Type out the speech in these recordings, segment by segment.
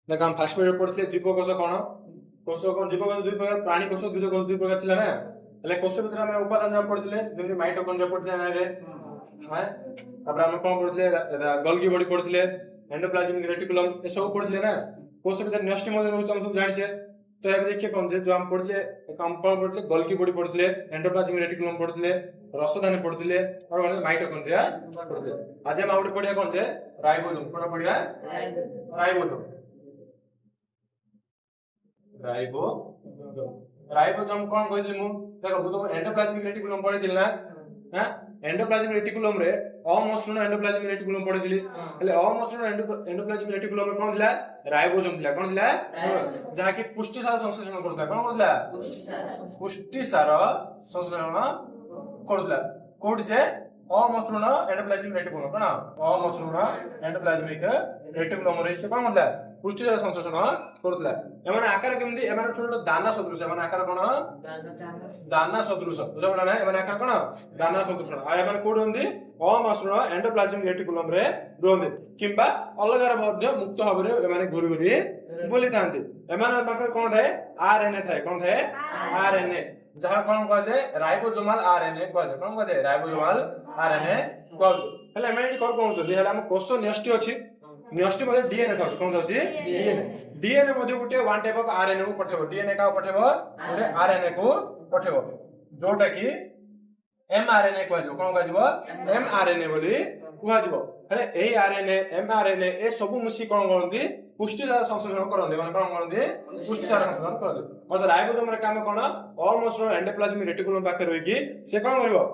देख हम fast period पढ़िले जीवकोश कौन कोश कौन जीवकोश दुई प्रकार प्राणी कोश बीजकोश दुई प्रकार थिला ना हेले कोश भितर हम उपादान जब पढ़िले जेमि माइटोकॉन्ड्रिया पढ़िले ना रे हां तापर हम कोन पढ़िले गोल्गी बॉडी पढ़िले एंडोप्लाज्मिक रेटिकुलम ए सब पढ़िले ना कोश भितर न्यूक्लियस मॉडल हम सब जानि छे तो अब देखिए कौन से जो हम पढ़िले हम कोन पढ़िले गोल्गी बॉडी पढ़िले एंडोप्लाज्मिक रेटिकुलम पढ़िले रसदानी पढ़िले और माइटोकॉन्ड्रिया पढ़िले आज हम आउट पढ़िया कौन से राइबोसोम कोन पढ़िया राइबोसोम राइबोसोम कौन कहली मु देखो तो एंडोप्लाज्मिक रेटिकुलम पढ़िथिल ना हां एंडोप्लाज्मिक रेटिकुलम रे अमसृण एंडोप्लाज्मिक रेटिकुलम पढ़िथिली हेले अमसृण एंडोप्लाज्मिक रेटिकुलम रे कौन थिला राइबोसोम थिला कौन थिला जहा कि पुष्टि सार संश्लेषण करता कौन करला पुष्टि सार संश्लेषण करला कोड जे अमसृण एंडोप्लाज्मिक रेटिकुलम कोन अमसृण एंडोप्लाज्मिक रेटिकुलम रे से कौन करला पुष्टि सार संश्लेषण करला एमाने आकार केमदी एमाने छोट दाना सदृश एमाने आकार कोन दाना सदृश बुझा पडला ना एमाने आकार कोन दाना सदृश आ एमाने कोड होंदी अमसृण एंडोप्लाज्मिक रेटिकुलम रे रोंदे किंबा अलगार मध्ये मुक्त भाबरे एमाने घुरी घुरी बोली थांती एमाने पाखर कोन थाए आरएनए थाए कोन थाए आरएनए जहा कोन कह जे राइबोसोमल आरएनए कह जे कोन कह जे राइबोसोमल आरएनए कह जे हेले एमे कोन कोन जे हेले हम कोष न्यष्टि अछि न्यष्टि मध्ये डीएनए थाउछ कोन थाउछ डीएनए मध्ये गुटे वन टाइप ऑफ आरएनए को पठेबो डीएनए का पठेबो गुटे आरएनए को पठेबो जोटा कि एमआरएनए कहै जो कोन कहजिबो एमआरएनए बोली कहजिबो हेले एही आरएनए एमआरएनए ए सब मुसी कोन करंदी पुष्टि सार संश्लेषण करंदी माने कोन करंदी पुष्टि सार संश्लेषण करंदी मतलब राइबोसोम रे काम कोन अमसृण एंडोप्लाज्मिक रेटिकुलम पाखे रहि कि से कोन करबो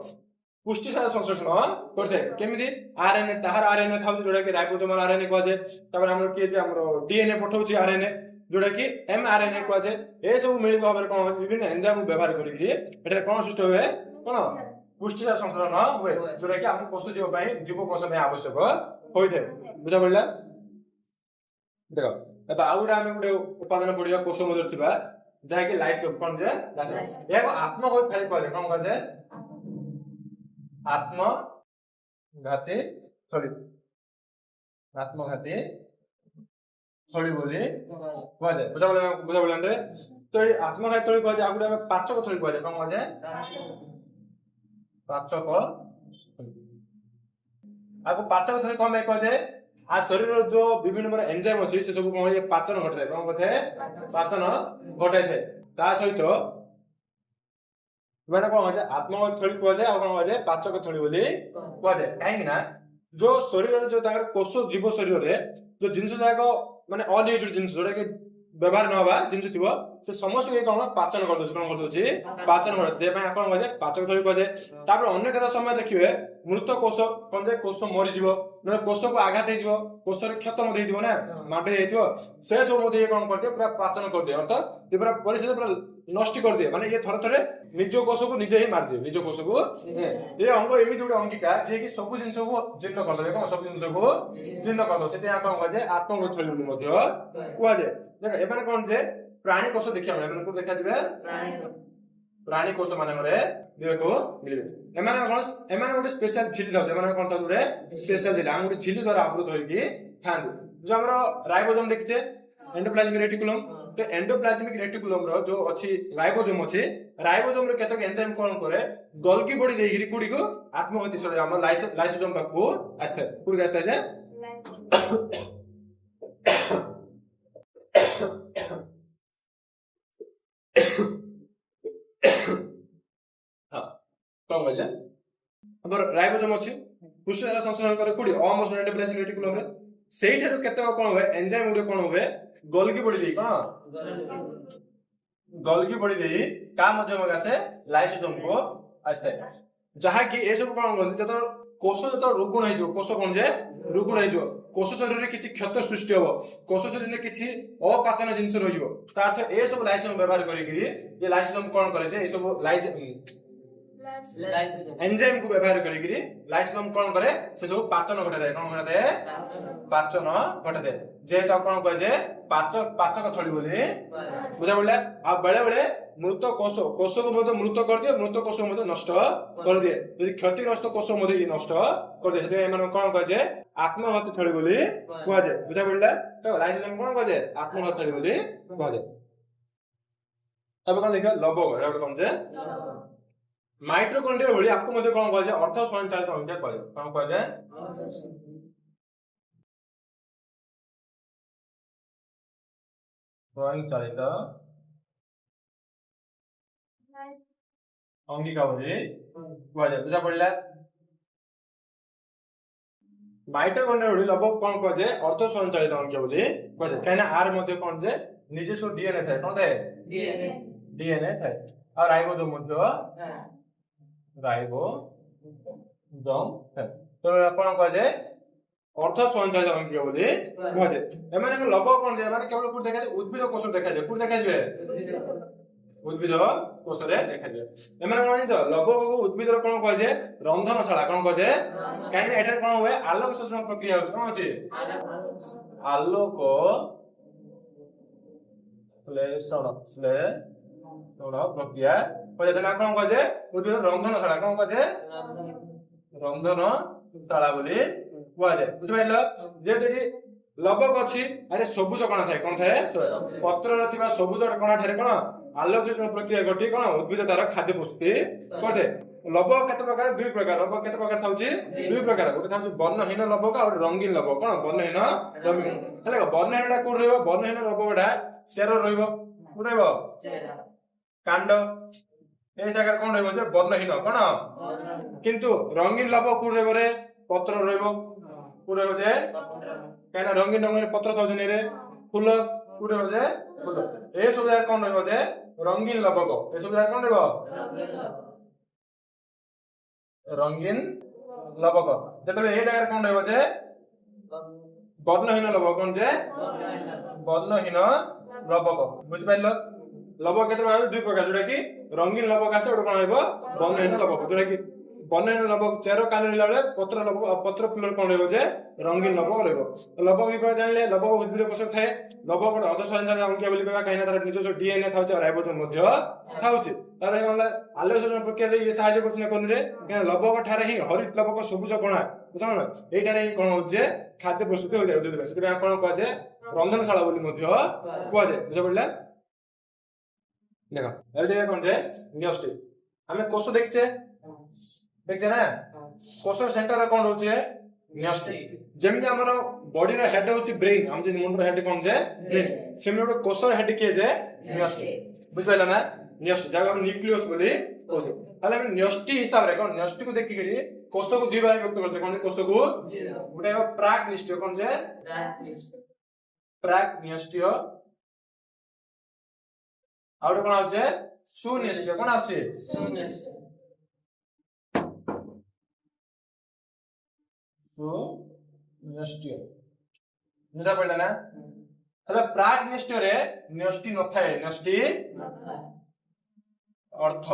पुष्टि सार संश्लेषण करते केमिति आरएनए ताहार आरएनए थाउ जोडा कि राइबोसोमल आरएनए कहै जे तबर हमर के जे हमर डीएनए पठौछि आरएनए जोडा कि एमआरएनए कहै जे ए सब मिली भाबरे कोन होछि विभिन्न एंजाइम व्यवहार करि कि एटा कोन सिस्टम होय कोन पुष्टि सार संश्लेषण होय जोडा कि हम कोष जीव पई जीव कोष में आवश्यक होइथे बुझा पड़ला देखो अब आउडा हम गुटे उत्पादन पडिया कोष मध्ये थिबा जाय कि लाइसोम कोन जे लाइसोम एगो आत्मघाती फाइल कहले कोन कहले आत्मघाती थळी आत्मघाती थळी बोली कहले बुझा पड़ला रे तो ये आत्मघाती थळी कहले आगुडा पाचक थळी कहले कोन कहले पाचक आगु पाचक थळी कोन कहले आ शरीर जो विभिन्न प्रकार एंजाइम अछि से सब कोन पाचन घटाय कोन कहथे पाचन घटाय थे ता सहित माने कोन होय आत्मघाती थळी कहले आ कोन होय पाचक थळी बोली कहले काहे ना जो शरीर जो ताकर कोष जीव शरीर रे जो जिंस जाको माने अनयूज्ड जिंस जोडा के व्यवहार न होबा जिंस थिबो से समस्त के कोन पाचन कर दोछ कोन कर दोछि पाचन कर जे पय आपण होय पाचक थळी कहले तापर अन्य कथा समय देखिबे मृत कोष कोन जे कोष मरि जिवो न कोष को आघात हे जिवो कोष रे क्षत मध्ये दिवो ना माटे हे जिवो से सब मध्ये कोन करते पूरा पाचन कर दे अर्थ ये पूरा परिस्थिति पूरा नष्ट कर दे माने ये थरे थरे निज कोष को निजे ही मार दे निज कोष को ये अंग एमि जोडे अंगिका जे कि सब जिंस को जीर्ण कर दे कोन सब जिंस को जीर्ण कर दो सेते आपण कह जे आत्मघाती थळी मध्ये कुआ जे देख एबारे कोन जे प्राणी कोष देखिया माने को देखा दिबे प्राणी कोष माने मरे देखो मिलबे एमाने गोटे स्पेशल झिल्ली थाउ एमाने कोन थाउ गोटे स्पेशल झिल्ली हम गोटे झिल्ली द्वारा आवृत होई कि थांदु जो हमरो राइबोसोम देखिछे एंडोप्लाज्मिक रेटिकुलम तो एंडोप्लाज्मिक रेटिकुलम रो जो अछि राइबोसोम अछि राइबोसोम रे केतक एंजाइम कोन करे गोल्गी बॉडी देगिरी कुडी को आत्मघाती सरे हम लाइसोसोम पाकू आस्ते कुडी आस्ते जे हां कोन गले अब राइबोसोम अछि पुष्टि सार संश्लेषण करे कुडी अमसृण एंडोप्लाज्मिक रेटिकुलम रे सेइठारो केतक कोन होय एंजाइम उडे कोन होय गोल्गी बॉडी दे कोन गोल्गी बॉडी दे का माध्यम से लाइसोसोम को आस्ते जहा कि ए सब कोन गंदी जतो कोष जतो रुगुण हे जो कोष कोन जे रुगुण हे जो कोष शरीर रे किछि क्षत सृष्टि होबो कोष शरीर रे किछि अपाचन जिंस रहि जो त अर्थ ए सब लाइसोसोम व्यवहार करि कि ये लाइसोसोम कोन करे जे ए सब एंजाइम को व्यवहार करि कि लाइसोसोम कोन करे से सब पाचन घटा दे कोन घटा दे पाचन घटा दे जे त कोन कह जे पाचक थळी बोली बुझा पड़ला आ बेले बेले मृत कोष कोष को मृत कर दिए मृत कोष को नष्ट कर दिए यदि क्षतिग्रस्त कोष नष्ट कर दिए कौन कहे आत्महत्या थली बोली कहुए बुझा पड़ा तो लाइसोसोम कौन कहे आत्महत्या थली बोली कहुए तब कौन देखिए लवक कौन जे माइटोकॉन्ड्रिया भली आपको मध्य कौन कहे अर्थ स्वयंचालित अंग कहे कौन कहे स्वयंचालित अंगिका बोली कहुए बुझा पड़ा माइटोकॉन्ड्रिया भली लवक कौन कहे अर्थ स्वयंचालित अंगिका बोली कहुए कहीं आर मध्य कौन जे निजस्व डीएनए थाए कौन थाए डीएनए थाए और राइबोसोम मध्य राइबोसोम थाए तो कौन कहे अर्थ स्वयंचालित अंगिका बोली कहुए एमाने लवक कौन जे माने केवल कोन देखा उद्भिद कोष देखा जाय कोन देखा जाय उद्भिद कोष रे देखा जाय एमाने कोन जाय लवक को उद्भिद रो कोन कहे रंधनशाला कोन कहे काहे एटा कोन होय आलोक शोषण प्रक्रिया होय कोन होय आलोक श्लेषण प्रक्रिया कहे तना कोन कहे उद्भिद रंधनशाला कोन कहे रंधनशाला बोली कहुए बुझिपाइल जे लवक अच्छी अरे सबुज कणा थाए कौन थाए पत्र सबुज कणा ठारे कौन आलोक शोषण प्रक्रिया घटी कौन उद्भिद तार खाद्य प्रस्तुति करते लवक केते प्रकार दुई प्रकार लवक केते प्रकार थाउची दुई प्रकार गोटे थाउची वर्णहीन लवक और रंगीन लवक कौन वर्णहीन रंगीन हेले वर्णहीनटा कोड रहइबो वर्णहीन लवकटा चेर रहइबो कोड रहइबो कांड ए सागर कोन रहइबो जे वर्णहीन कौन किंतु रंगीन लवक कोड रहइबो रे पत्र रहइबो कोड रहइबो जे कहना रंगीन रंगीन पत्र थाउची ने रे फूल कोड रहइबो जे फूल ए सब जाय कोन रहइबो जे रंगीन लवक ए सब जाय कोन रहइबो रंगीन लवक जेतबे ए जागर कोन रहइबो जे वर्णहीन लवक कोन जे वर्णहीन लवक बुझ पाइलो लवक केते प्रकार दुई प्रकार जोटा कि रंगीन लवक आसे ओटा कोन रहइबो वर्णहीन लवक जोटा कि वर्णहीन लवक चेरो कान रहला बेले पत्र लवक पत्र फूल कोन रहइबो जे रंगीन लवक रहइबो लवक विभाग जानले लवक उद्भिद कोष थाए लवक को अर्ध स्वयंचालित अंगिका बोली कहबा काइना तार निजस्व डीएनए थाउची और राइबोसोम मध्य थाउची तार कोन आलोक शोषण प्रक्रिया रे ये सहायता करथने कोन रे लवक ठारे ही हरित लवक सबुज कणा बुझानो एटारे ही कोन हो जे खाद्य प्रस्तुति हो जाय उद्भिद से कोन कह जे रंधनशाला बोली मध्य कह जे बुझा पड़ला देखो एजे कोन जे न्यूस्टी हमें कोष देखछे ना कोष सेंटर कोन होचे न्यूस्टी जेमि हमर बॉडी रे हेड होची ब्रेन हम जे मुंड रे हेड कोन जे ब्रेन सेमि ओटे कोष रे हेड के जे न्यूस्टी बुझाइला ना न्यूस्टी जागा हम न्यूक्लियस बोली कोसे हले हम न्यूस्टी हिसाब रे कोन न्यूस्टी को देखि करी कोष को दुई बार व्यक्त करसे कोन कोष को गुटे प्राक न्यूस्टी कोन जे प्राक न्यूस्टी आउट कोन आछे सुन्यूस्टी कोन आछे सुन्यूस्टी बुझा पड़ला ना अरे प्राग न्यूस्टी रे न्यूस्टी न थाए न्यूस्टी अर्थ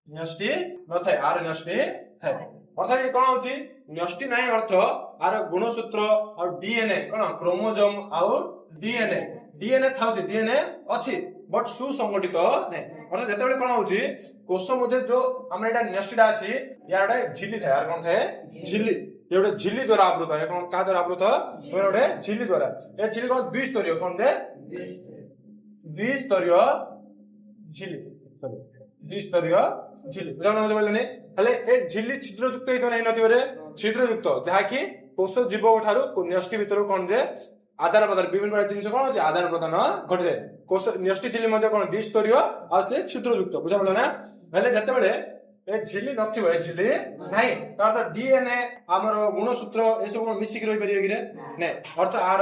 न्यूस्टी न थाए आर न्यूस्टी थाए अर्थात ये कोन होची न्यूस्टी नाही अर्थ आर गुणसूत्र और डीएनए कोन क्रोमोसोम और डीएनए डीएनए थाउची डीएनए अछि बट सुसंगठित नै अर्थात जेतेबेले कोन होची कोष मध्ये जो हमरा एटा न्यूस्टीटा अछि यारडा झिल्ली थाए आर कोन थाए झिल्ली ये गोटे झिल्ली द्वारा आवृत है कौन का द्वारा आवृत गोटे झिल्ली द्वारा ए झिल्ली कौन द्विस्तरीय कौन जे द्विस्तरीय झिल्ली सॉरी द्विस्तरीय झिल्ली बुझाउन मतलब बोलले नै हले ए झिल्ली छिद्रयुक्त हि नै नथिबे रे छिद्रयुक्त जहा कि कोष जीव ठारू न्यूस्टी भीतर कौन जे आदान प्रदान विभिन्न प्रकार जिनिस कोन होचे आदान प्रदान घटि जाय कोष न्यूस्टी झिल्ली मध्ये कोन द्विस्तरीय आ से छिद्रयुक्त बुझा पड़ला ना हले जतेबेले ए झिल्ली नथिबो ए झिल्ली नाही तार डीएनए हमर गुणसूत्र ए सब मिसिक रहि परिबे कि रे नै अर्थ आर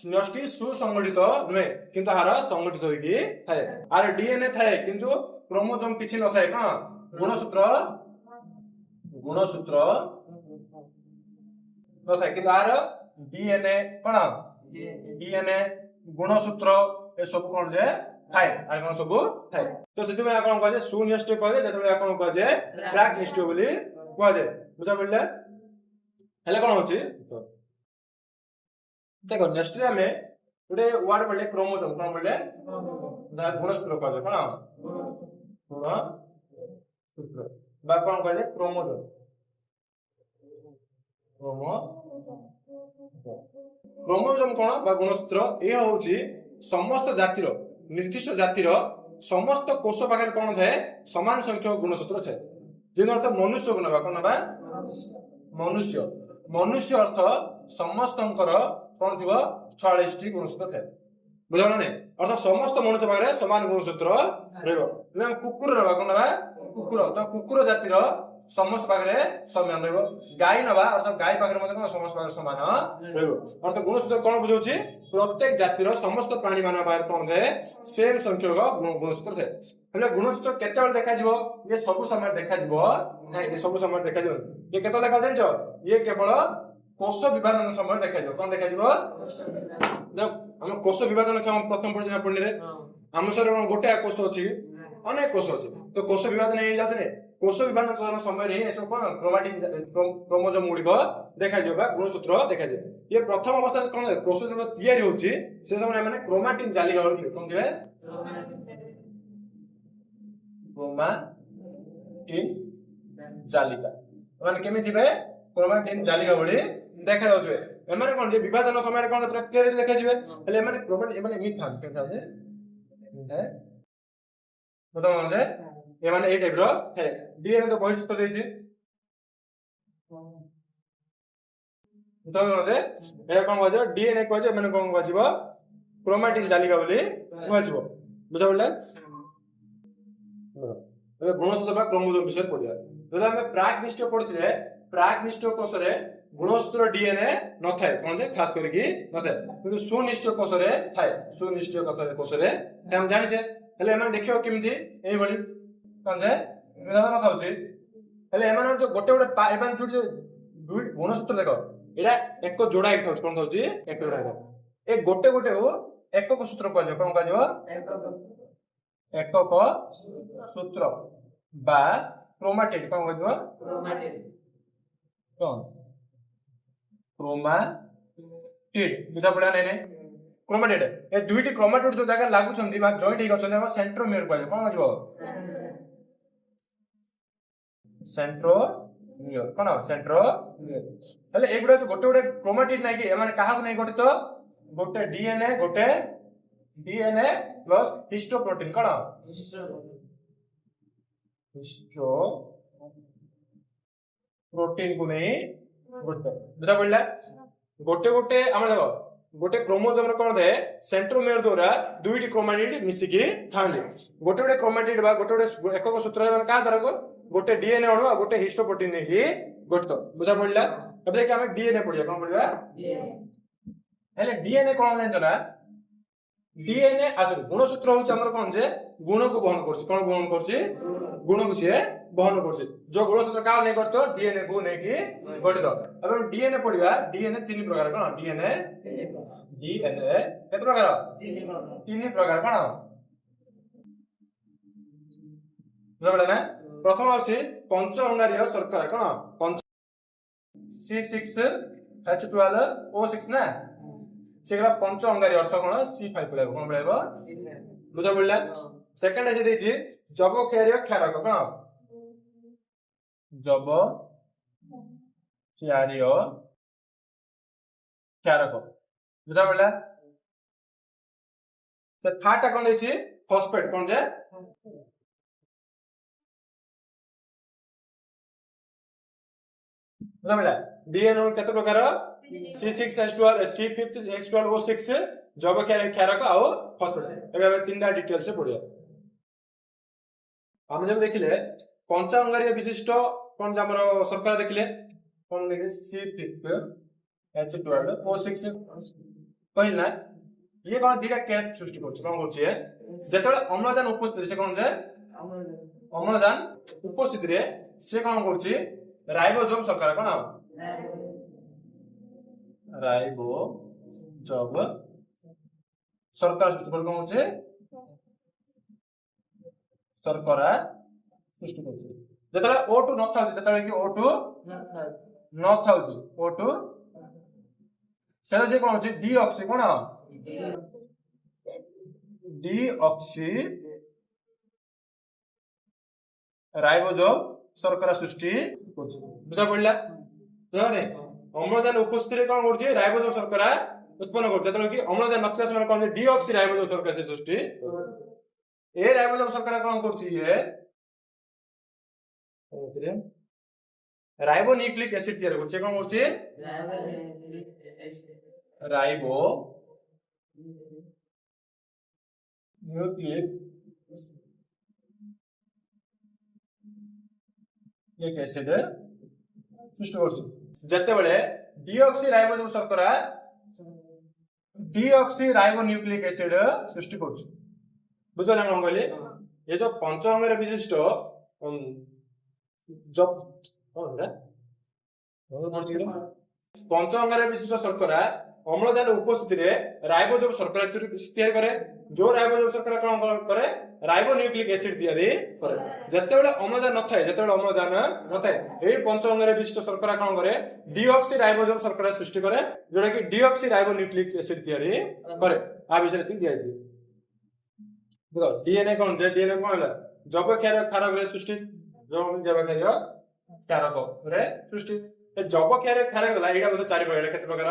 न्यूस्टी सुसंगठित नहे किंतु आर संगठित होई कि थाए आर डीएनए थाए किंतु क्रोमोसोम किछि न थाए का गुणसूत्र न थाए किंतु आर डीएनए कोन डीएनए गुणसूत्र ए सब कोन जे थाए आर कोन सब थाए तो सेति में कोन कहे सुन्यूस्टी कहे जतबे कोन कहे प्राक न्यूस्टी बोली कहे बुझा पड़ले हेले कोन होची देखो न्यूस्टी में गोटे वर्ड पड़ले क्रोमोसोम कोन पड़ले गुणसूत्र कहे कोन गुणसूत्र बा कौन कहले क्रोमोजोम क्रोमोजोम कौन बा गुणसूत्र यह होची समस्त जातिर निर्दिष्ट जातिर समस्त कोष पाखे कौन थाए समान संख्यक गुणसूत्र थाए जे अर्थ मनुष्य को नबा कौन नबा मनुष्य मनुष्य अर्थ समस्तंकर कौन थिबो 46 टी गुणसूत्र थाए बुझाउना नै अर्थ समस्त मनुष्य पाखे समान गुणसूत्र रहबो हम कुकुर नबा कौन नबा कुकुर तो कुकुर जातिर समस्त पाखे समान रहबो गाय नबा अर्थ गाय पाखे मतलब कोन समस्त पाखे समान रहबो अर्थ गुणसूत्र कोन बुझौछि प्रत्येक जातिर समस्त प्राणी मान पाखे कोन थाए सेम संख्यक गुणसूत्र थाए हेले गुणसूत्र केते बेले देखा जिवो ये सब समय देखा जिवो नै ये सब समय देखा जिवो ये केते देखा जानछो ये केवल कोष विभाजन समय देखा जिवो कोन देखा जिवो देख हम कोष विभाजन के हम प्रथम पढ़िना पढ़नी रे हम शरीर में गोटे कोष अछि अनेक कोष अछि तो कोष विभाजन हे जात ने कोष विभाजन समय रे ए सब कोन क्रोमैटिन क्रोमोजोम गुडिको देखा जिवो बा गुणसूत्र देखा जिवो ये प्रथम अवस्था कोन कोष जब तयारी होछि से समय माने क्रोमैटिन जालिका होछि कोन दिबे क्रोमैटिन जालिका माने केमि थिबे क्रोमैटिन जालिका बडी देखा जाउतबे एमाने कोन जे विभाजन समय कोन पूरा क्लियर देखा जिवे हेले एमाने क्रोमैटिन एमाने नी थान के थाजे है बताओ जे एमाने ए टाइप रो है डीएनए तो बहुत तो देछि बताओ जे ए कोन बजे डीएनए को जे माने कोन बजिबो क्रोमैटिन जालिका बोली बजिबो बुझा पड़ले ए गुणसूत्र बा क्रोमोजोम विषय पढिया जदा हम प्राक निष्ठ पढथिले प्राक निष्ठ कोष रे गुणसूत्र डीएनए न थाए कोन जे खास करके न थाए किंतु सुनिष्ठ कोष रे थाए सुनिष्ठ कोष रे हम जानि छे हेले एमन देखियो केमथि एई भली कोन जे मेदा न थाउछि हेले एमन जो गोटे गोटे एमन जो दुई गुणसूत्र देखो एडा एक जोड़ा एक थाउछि कोन थाउछि एक जोड़ा ए गोटे गोटे हो एकक सूत्र कहजो कोन कहजो एकक सूत्र बा क्रोमैटिड कोन कहजो क्रोमैटिड कोन क्रोमैटिड बुझा पड़ा नै नै क्रोमैटिड ए दुईटी क्रोमैटिड जो जगह लागु छंदी बा जॉइंट ही गछन हम सेंट्रोमियर कहजो कोन कहजो सेंट्रोमियर कोन सेंट्रोमियर हले एगुडा जो गोटे गोटे क्रोमैटिड नै कि माने काहा को नै गठित गोटे डीएनए प्लस हिस्टोप्रोटीन कोन हिस्टोप्रोटीन को नै गोटे बुझा पड़ला गोटे गोटे हम देखो गोटे क्रोमोजोम रे कोन दे सेंट्रोमियर द्वारा दुईटी क्रोमैटिड मिसिकी थांदे गोटे गोटे क्रोमैटिड बा गोटे गोटे एकक सूत्र का द्वारा को गोटे डीएनए अणु आ गोटे हिस्टोप्रोटीन नै ही गठित बुझा पड़ला अब देखि हम डीएनए पढिया कोन पढिया हेले डीएनए कोन जान जला डीएनए आसर गुणसूत्र होछ हमर कोन जे गुण को बहन करछि कोन बहन करछि गुण को से बहन करछि जो गुणसूत्र का नै करतो डीएनए को नै कि गठित अब डीएनए पढिबा डीएनए तीन प्रकार कोन डीएनए केत प्रकार तीन प्रकार कोन बुझला ना प्रथम अछि पंच अंगारीय शर्करा कोन C6H12O6 ना सेगला पंच अंगारी अर्थ कोन C5 पळेबो कोन पळेबो बुझा पड़ला सेकंड अछि देछि जब क्यारिय क्षारक कोन जब क्यारिय क्षारक बुझा पड़ला से थाटा कोन देछि फॉस्फेट कोन जे बुझा पड़ला डीएनए केते प्रकार C6H12O6 जब क्षारक आ फॉस्फेट एबे तीनटा डिटेल से पढिया हम जब देखिले पंचांगारीय विशिष्ट कोन हमर शर्करा देखिले कोन देखि C5H12O6 पहिला ये कोन दीटा केस सृष्टि करछ कोन करछ जेतले अम्लजान उपस्थित से कोन जे अम्लजान उपस्थित रे से कोन करछ राइबोसोम शर्करा कोन राइबोसोम शर्करा सृष्टि कर कोन छे शर्करा सृष्टि करछ जेतले O2 न थाउ जेतले कि O2 न थाउ O2 से कोन छे डीऑक्सी कोन डीऑक्सी রাইবোজোম শর্করা সৃষ্টি করছে বুঝা পড়লা বুঝানে অম্লজান উপস্থিতিরে কোন করছে রাইবোজোম শর্করা উৎপন্ন করছে যেতବେଳେ কি অম্লজান নথিলা সময় কোন ডিঅক্সি রাইবোজোম শর্করা সৃষ্টি এ রাইবোজোম শর্করা কোন করছে ইয়ে রাইবো নিউক্লিক অ্যাসিড তৈরি করছে কোন করছে রাইবো নিউক্লিক অ্যাসিড সৃষ্টি করছে যেতବେଳେ ডিঅক্সি রাইবোজোম শর্করা ডিঅক্সি রাইবো নিউক্লিক অ্যাসিড সৃষ্টি করছে বুঝলেন কোন কইলি এই যে পঞ্চ অঙ্গের বিশিষ্ট জব পঞ্চ অঙ্গের বিশিষ্ট শর্করা অম্লজান উপস্থিতিরে রাইবোজোম শর্করা তৈরি করে जो রাইবোজোম শর্করা কোন করে রাইবো নিউক্লিক অ্যাসিড তৈরি করে যেতବେଳେ অম্লজান নথায় যেতବେଳେ অম্লজান নথায় এই পঞ্চ অঙ্গের বিশিষ্ট শর্করা কোন করে ডিঅক্সি রাইবোজোম শর্করা সৃষ্টি করে যেটা কি ডিঅক্সি রাইবো নিউক্লিক অ্যাসিড তৈরি করে આ વિશે ঠিক দিয়েছি দেখো ডিএনএ কোন যে ডিএনএ কোন হলো যবক্ষারক রে সৃষ্টি যবক্ষারক রে সৃষ্টি ଏ ଯବକ୍ଷାରକ ହେଲା ଏଇଟା ବୋଧେ ଚାରି ପ୍ରକାର କେତେ ପ୍ରକାର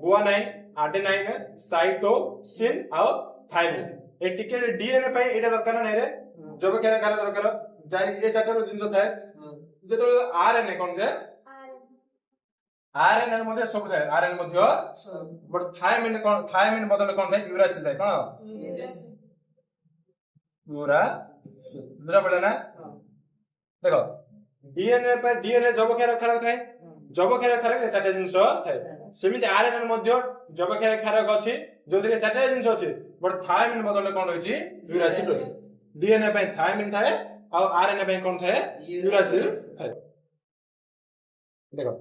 ଗୁଆନାଇନ୍ ଆଡେନାଇନ୍ ସାଇଟୋସିନ୍ ଆଉ ଥାଇମିନ୍ ଏ ଟିକେ ଡିଏନଏ ପାଇଁ ଏଇଟା ଦରକାର ନାହିଁ ରେ ଯବକ୍ଷାରକ ଦରକାର ଚାରି ଏ ଚାରିଟା ଜିନିଷ ଥାଏ ଯେତେବେଳେ ଆରଏନଏ କଣ ଯେ ଆରଏନଏ ମଧ୍ୟ ସବୁ ଥାଏ ଆରଏନଏ ମଧ୍ୟ ବଟ ଥାଇମିନ୍ ବଦଳରେ କଣ ଥାଏ ୟୁରାସିଲ୍ ଥାଏ କଣ ବୁଝା ପଡିଲା ନା ଦେଖ डीएनए पर डीएनए जबक्षारक थाए जबक्षारक चारटा जिनिस थाए सेमिति आरएनए मध्ये जबक्षारक अछि जोथिरे चारटा जिनिस अछि बट थायमिन बदले कोन होछि यूरासिल अछि डीएनए पे थायमिन थाए आ आरएनए पे कोन थाए यूरासिल थाए देखो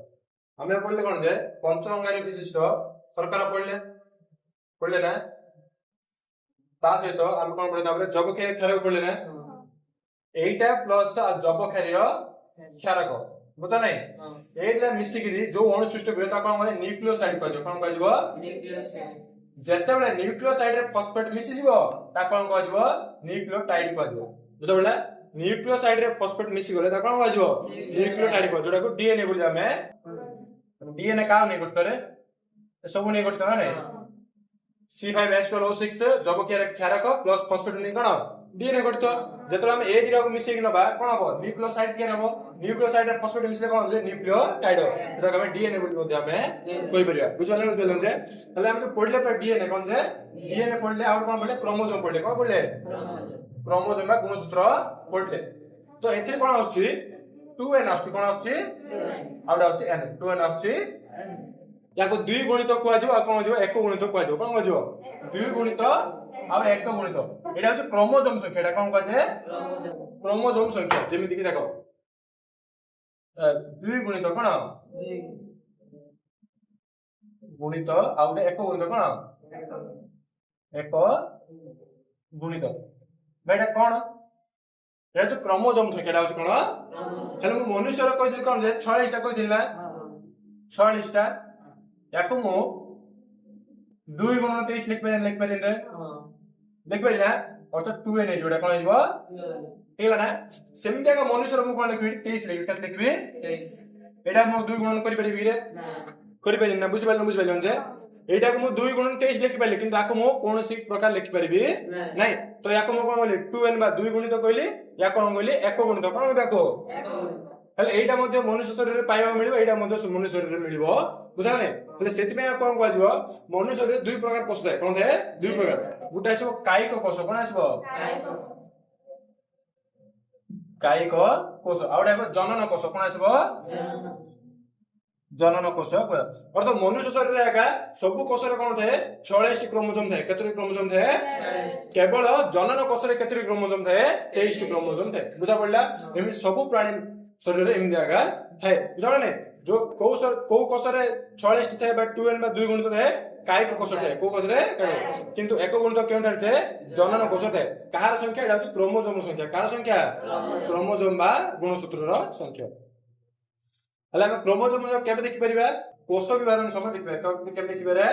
हमें पढ़ले कोन जे पंच अंगारी विशिष्ट शर्करा पढ़ले ना ता सहित हम कोन पढ़ले तापर जबक्षारक पढ़ले ना एटा प्लस जबक्षारक क्षारक बुझा नहीं एइला मिसिकिरी जो अणुसृष्ट विरता कोन माने न्यूक्लियोसाइड कहजो कोन कहजो न्यूक्लियोसाइड जेतेबेले न्यूक्लियोसाइड रे फॉस्फेट मिसि जिवो ता कोन कहजो न्यूक्लियोटाइड कहजो बुझबेला न्यूक्लियोसाइड रे फॉस्फेट मिसि गले ता कोन कहजो न्यूक्लियोटाइड कहजो जोटा को डीएनए बोली हमें डीएनए का नहीं गठ करे सब नहीं गठ करे नहीं C5H12O6 जबक्षारक क्षारक प्लस फॉस्फेट नहीं कोन डीएनए गठित जेतले हम ए दिरा को मिसेक नबा कोन हबो न्यूक्लियोसाइड के हबो न्यूक्लियोसाइड रे फॉस्फेट मिसले कोन जे न्यूक्लियोटाइड एटा हम डीएनए बोली मध्ये हमें कोइ परिया बुझलन जे तले हम जो पढले पर डीएनए कोन जे डीएनए पढले और कोन पढले क्रोमोसोम पढले कोन पढले क्रोमोसोम बा गुणसूत्र पढले तो एथिरे कोन आछि 2n आछि कोन आछि आउट आछि n 2n आछि याको दुई गुणित को आजो आ कोन जो एक गुणित को आजो कोन आजो दुई गुणित आ एक गुणित एटा हচ্ছে क्रोमोसोम संख्या एटा कोन कहते क्रोमोसोम संख्या जेमिति कि देखो दुई गुणित कोन गुणित आ एक गुणित कोन एक गुणित बेटा कोन एटा हচ্ছে क्रोमोसोम संख्या एटा हচ্ছে कोन हेले मु मनुष्य रो कहिथिल कोन जे 46 टा कहिथिल ना 46 टा याको मु 2 गुणन 23 लिख पारे रे देख पारे ना अर्थात 2n जोडा कोन हिबो हेला ना सेमते का मनुष्य रो मु कोन लिखबी 23 लिख कत लिखबी 23 एटा मु 2 गुणन करि पारिबी रे करि पारि ना बुझि पाइलन जे एटा को मु 2 गुणन 23 लिख पाइले किंतु आको मु कोनोसी प्रकार लिख पारिबी नै तो याको मु कोन बोली 2n बा 2 गुणित कहली या कोन बोली 1 गुणित कोन होबाको हेले एटा मध्ये मनुष्य शरीर रे पाइबा मिलिबो एटा मध्ये मनुष्य शरीर रे मिलिबो बुझा नै हेले सेति पे कोन कहजिबो मनुष्य शरीर दुई प्रकार कोष थाए कोन थाए दुई प्रकार गुटा आसीबो कायिक कोष कोन आसीबो कायिक कोष आउडा जनन कोष कोन आसीबो जनन कोष अर्थात मनुष्य शरीर रे एका सब कोष रे कोन थाए 46 टी क्रोमोसोम थाए केतरी क्रोमोसोम थाए केवल जनन कोष रे केतरी क्रोमोसोम थाए 23 टी क्रोमोसोम थाए बुझा पड़ला एमि सब प्राणी शरीर रे एमि जागा थाए बुझा नै जो को कोष रे 46 टी थाए बा 2n बा 2 गुणित थाए कायिक कोष थाए को कोष रे किंतु एक गुणित केन थाए जनन कोष थाए कहार संख्या एटा अछि क्रोमोसोम संख्या कार संख्या क्रोमोसोम बा गुणसूत्र रो संख्या हला हम क्रोमोसोम केबे देखि परिबा कोष विभाजन समय देखि परिबा केबे देखि परिबा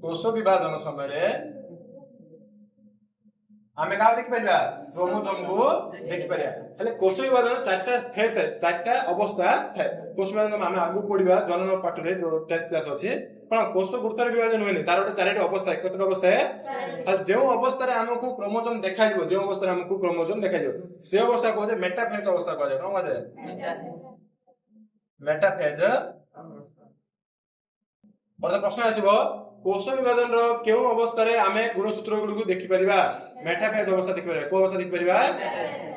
कोष विभाजन समय रे आमे का देखि परिबा क्रोमोसोम को देखि परिबा हेले कोष विभाजन चारटा फेस है चारटा अवस्था थाए कोष विभाजन आमे आगु पढिबा जनन पाठ रे जो 10th क्लास अछि पण कोष गुरुतर विभाजन होइनी तार गोटे चारटी अवस्था है कतटा अवस्था है और जो अवस्था रे हमकु क्रोमोसोम देखा दिबो जो अवस्था रे हमकु क्रोमोसोम देखा दिबो से अवस्था को जे मेटाफेज अवस्था को जे कोन को जे मेटाफेज और प्रश्न आसीबो कोष विभाजन रो केउ अवस्था रे आमे गुणसूत्र गुडी को देखि परिबा मेटाफेज अवस्था देखि परिबा को अवस्था देखि परिबा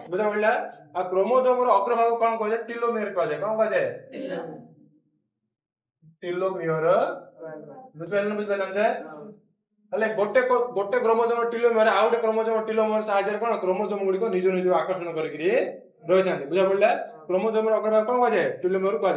बुझा पड़ला आ क्रोमोसोम रो अग्रभाग कोन को जे टेलोमेयर को जे कोन को जे टेलोमेयर बुझबेलन जे हले गोटे क्रोमोसोम टेलोमेयर आ गोटे क्रोमोसोम टेलोमेयर सहायता कोन क्रोमोसोम गुडी को निज निज आकर्षण करिकरी रहिथांती बुझा पड़ला क्रोमोसोम रो अग्रभाग कोन को जे टेलोमेयर को